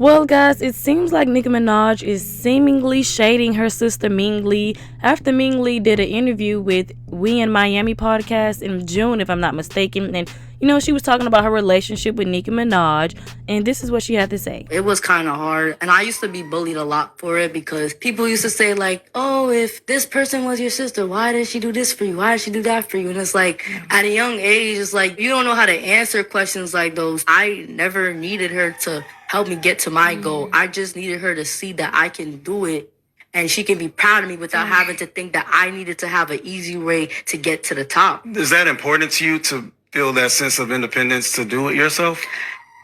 Well, guys, it seems like Nicki Minaj is seemingly shading her sister Ming Lee after Ming Lee did an interview with We in Miami podcast in June, if I'm not mistaken. And, she was talking about her relationship with Nicki Minaj, and this is what she had to say. It was kind of hard, and I used to be bullied a lot for it because people used to say, like, oh, if this person was your sister, why did she do this for you? Why did she do that for you? And it's like, at a young age, it's like, you don't know how to answer questions like those. I never needed her to help me get to my goal. I just needed her to see that I can do it and she can be proud of me without having to think that I needed to have an easy way to get to the top. Is that important to you to feel that sense of independence to do it yourself?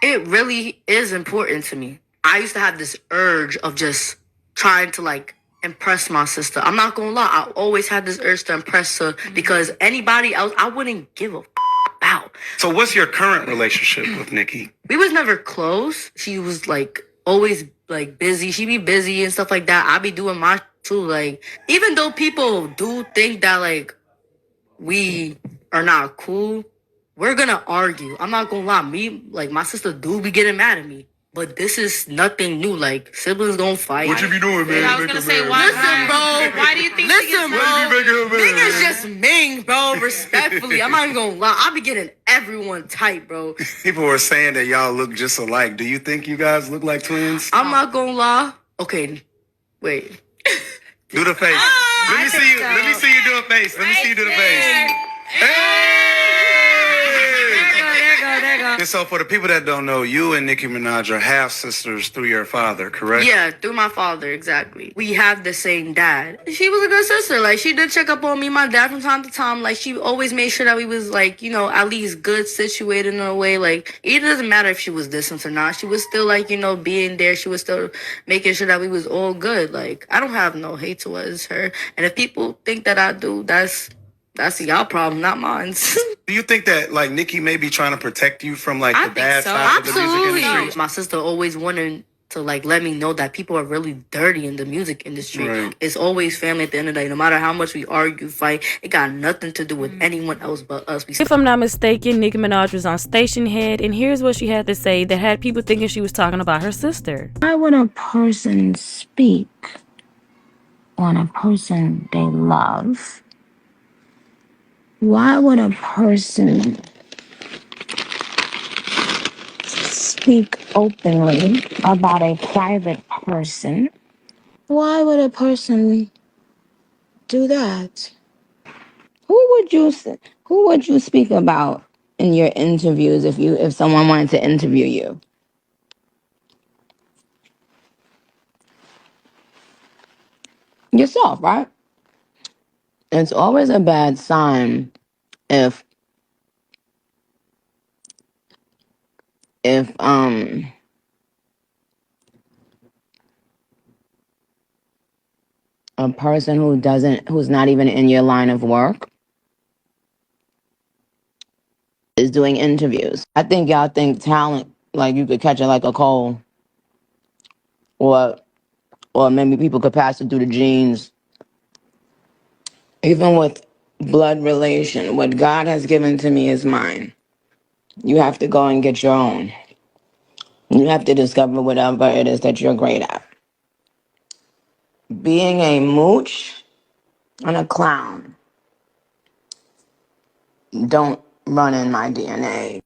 It really is important to me. I used to have this urge of just trying to impress my sister. I'm not gonna lie, I always had this urge to impress her because anybody else I wouldn't give a about. So what's your current relationship with Nicki? We was never close. She was always busy. She be busy and stuff like that. I be doing my too. Even though people do think that we are not cool, we're gonna argue. I'm not gonna lie. Me, my sister do be getting mad at me. But this is nothing new. Siblings gonna fight. What you be doing, man? I was gonna say, why? Listen, bro. Why do you think? Listen, bro. Why do you be making her mad? Niggas just mean, bro. Respectfully, I'm not even gonna lie. I be getting everyone tight, bro. People were saying that y'all look just alike. Do you think you guys look like twins? I'm not gonna lie. Okay, wait. Do the face. Let me see you. Let me see you do a face. Let me see you do the face. Hey! And so for the people that don't know, you and Nicki Minaj are half sisters through your father, correct? Yeah, through my father, exactly. We have the same dad. She was a good sister. She did check up on me, my dad, from time to time. She always made sure that we was at least good situated in a way. It doesn't matter if she was distant or not. She was still being there. She was still making sure that we was all good. I don't have no hate towards her. And if people think that I do, that's y'all problem, not mine. Do you think that Nicki may be trying to protect you from the bad so. side of the music Absolutely. industry? My sister always wanted to let me know that people are really dirty in the music industry. Right. It's always family at the end of the day. No matter how much we argue, fight, it got nothing to do with anyone else but us. If I'm not mistaken, Nicki Minaj was on Station Head, and here's what she had to say that had people thinking she was talking about her sister. Why would a person speak on a person they love? Why would a person speak openly about a private person? Why would a person do that? Who would you speak about in your interviews if someone wanted to interview you? Yourself, right? It's always a bad sign if a person who's not even in your line of work is doing interviews. I think y'all think talent, you could catch it like a cold, or maybe people could pass it through the genes. Even with blood relation, what God has given to me is mine. You have to go and get your own. You have to discover whatever it is that you're great at. Being a mooch and a clown don't run in my DNA.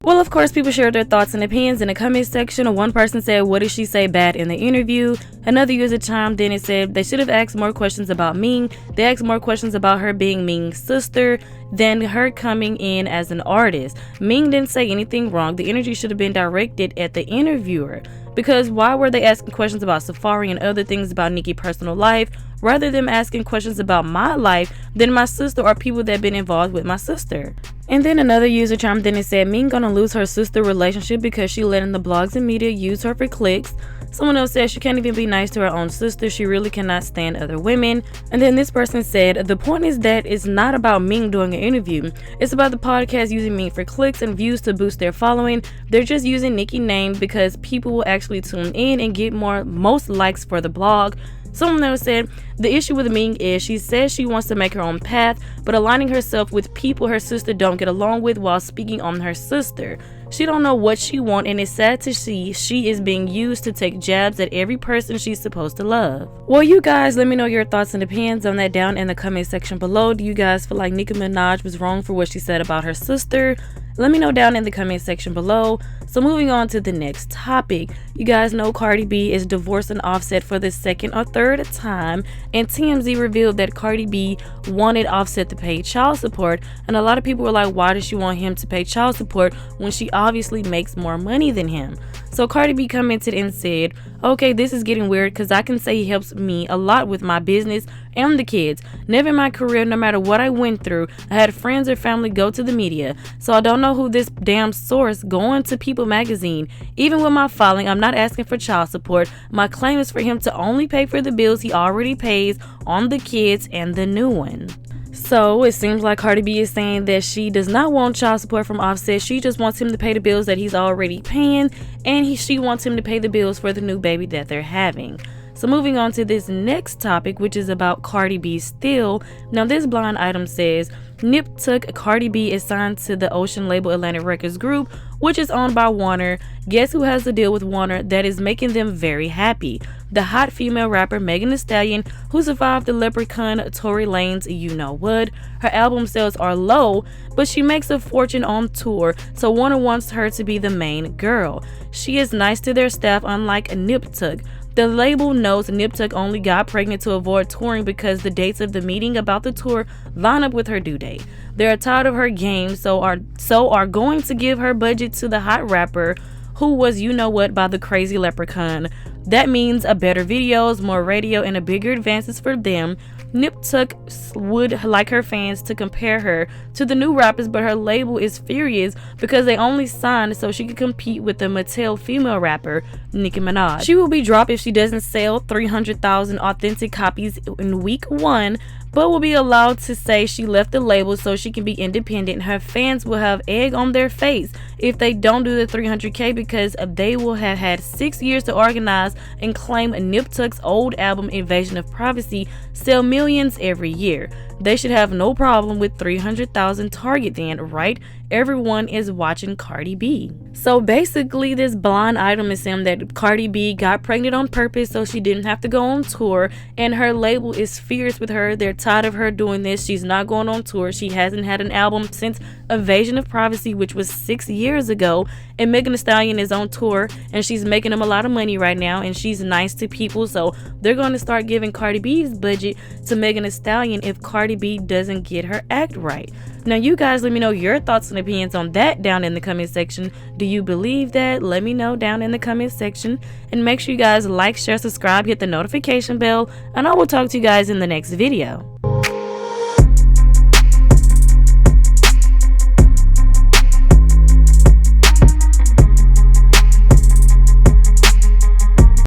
Well, of course, people shared their thoughts and opinions in the comment section. One person said, what did she say bad in the interview? Another user chimed in and said they should have asked more questions about Ming. They asked more questions about her being Ming's sister than her coming in as an artist. Ming didn't say anything wrong. The energy should have been directed at the interviewer. Because why were they asking questions about Safaree and other things about Nicki's personal life rather than asking questions about my life than my sister or people that have been involved with my sister? And then another user chimed in and said Ming gonna lose her sister relationship because she letting the blogs and media use her for clicks. Someone else said she can't even be nice to her own sister. She really cannot stand other women. And then this person said, the point is that it's not about Ming doing an interview. It's about the podcast using Ming for clicks and views to boost their following. They're just using Nicki's name because people will actually tune in and get most likes for the blog. Someone else said, the issue with Ming is she says she wants to make her own path, but aligning herself with people her sister don't get along with while speaking on her sister. She don't know what she want, and it's sad to see she is being used to take jabs at every person she's supposed to love. Well, you guys, let me know your thoughts and opinions on that down in the comment section below. Do you guys feel like Nicki Minaj was wrong for what she said about her sister? Let me know down in the comment section below. So moving on to the next topic. You guys know Cardi B is divorcing Offset for the second or third time, and TMZ revealed that Cardi B wanted Offset to pay child support, and a lot of people were like, why does she want him to pay child support when she obviously makes more money than him? So Cardi B commented and said, okay, this is getting weird because I can say he helps me a lot with my business and the kids. Never in my career, no matter what I went through, I had friends or family go to the media. So I don't know who this damn source going to People magazine. Even with my filing, I'm not asking for child support. My claim is for him to only pay for the bills he already pays on the kids and the new one. So it seems like Cardi B is saying that she does not want child support from Offset. She just wants him to pay the bills that he's already paying, and she wants him to pay the bills for the new baby that they're having. So moving on to this next topic, which is about Cardi B still. Now this blind item says, Nip Tuck Cardi B is signed to the Ocean label Atlantic Records Group, which is owned by Warner. Guess who has the deal with Warner that is making them very happy? The hot female rapper Megan Thee Stallion, who survived the Leprechaun Tory Lanez You Know What. Her album sales are low, but she makes a fortune on tour, so Warner wants her to be the main girl. She is nice to their staff, unlike Nip Tuck. The label knows Nip Tuck only got pregnant to avoid touring because the dates of the meeting about the tour line up with her due date. They're tired of her game, so are going to give her budget to the hot rapper who was You Know What by the crazy Leprechaun. That means a better videos, more radio, and a bigger advances for them. Nip Tuck would like her fans to compare her to the new rappers, but her label is furious because they only signed so she could compete with the Mattel female rapper Nicki Minaj. She will be dropped if she doesn't sell 300,000 authentic copies in week 1, but will be allowed to say she left the label so she can be independent. Her fans will have egg on their face if they don't do the 300K because they will have had 6 years to organize and claim Nip Tuck's old album Invasion of Privacy sell millions every year. They should have no problem with 300,000 target then, right? Everyone is watching Cardi B. So basically this blind item is saying that Cardi B got pregnant on purpose so she didn't have to go on tour, and her label is fierce with her. They're tired of her doing this. She's not going on tour. She hasn't had an album since Invasion of Privacy, which was 6 years ago, and Megan Thee Stallion is on tour and she's making them a lot of money right now, and she's nice to people, so they're going to start giving Cardi B's budget to Megan Thee Stallion if Cardi B doesn't get her act right. Now you guys, let me know your thoughts and opinions on that down in the comment section. Do you believe that? Let me know down in the comment section, and make sure you guys like, share, subscribe, hit the notification bell, and I will talk to you guys in the next video.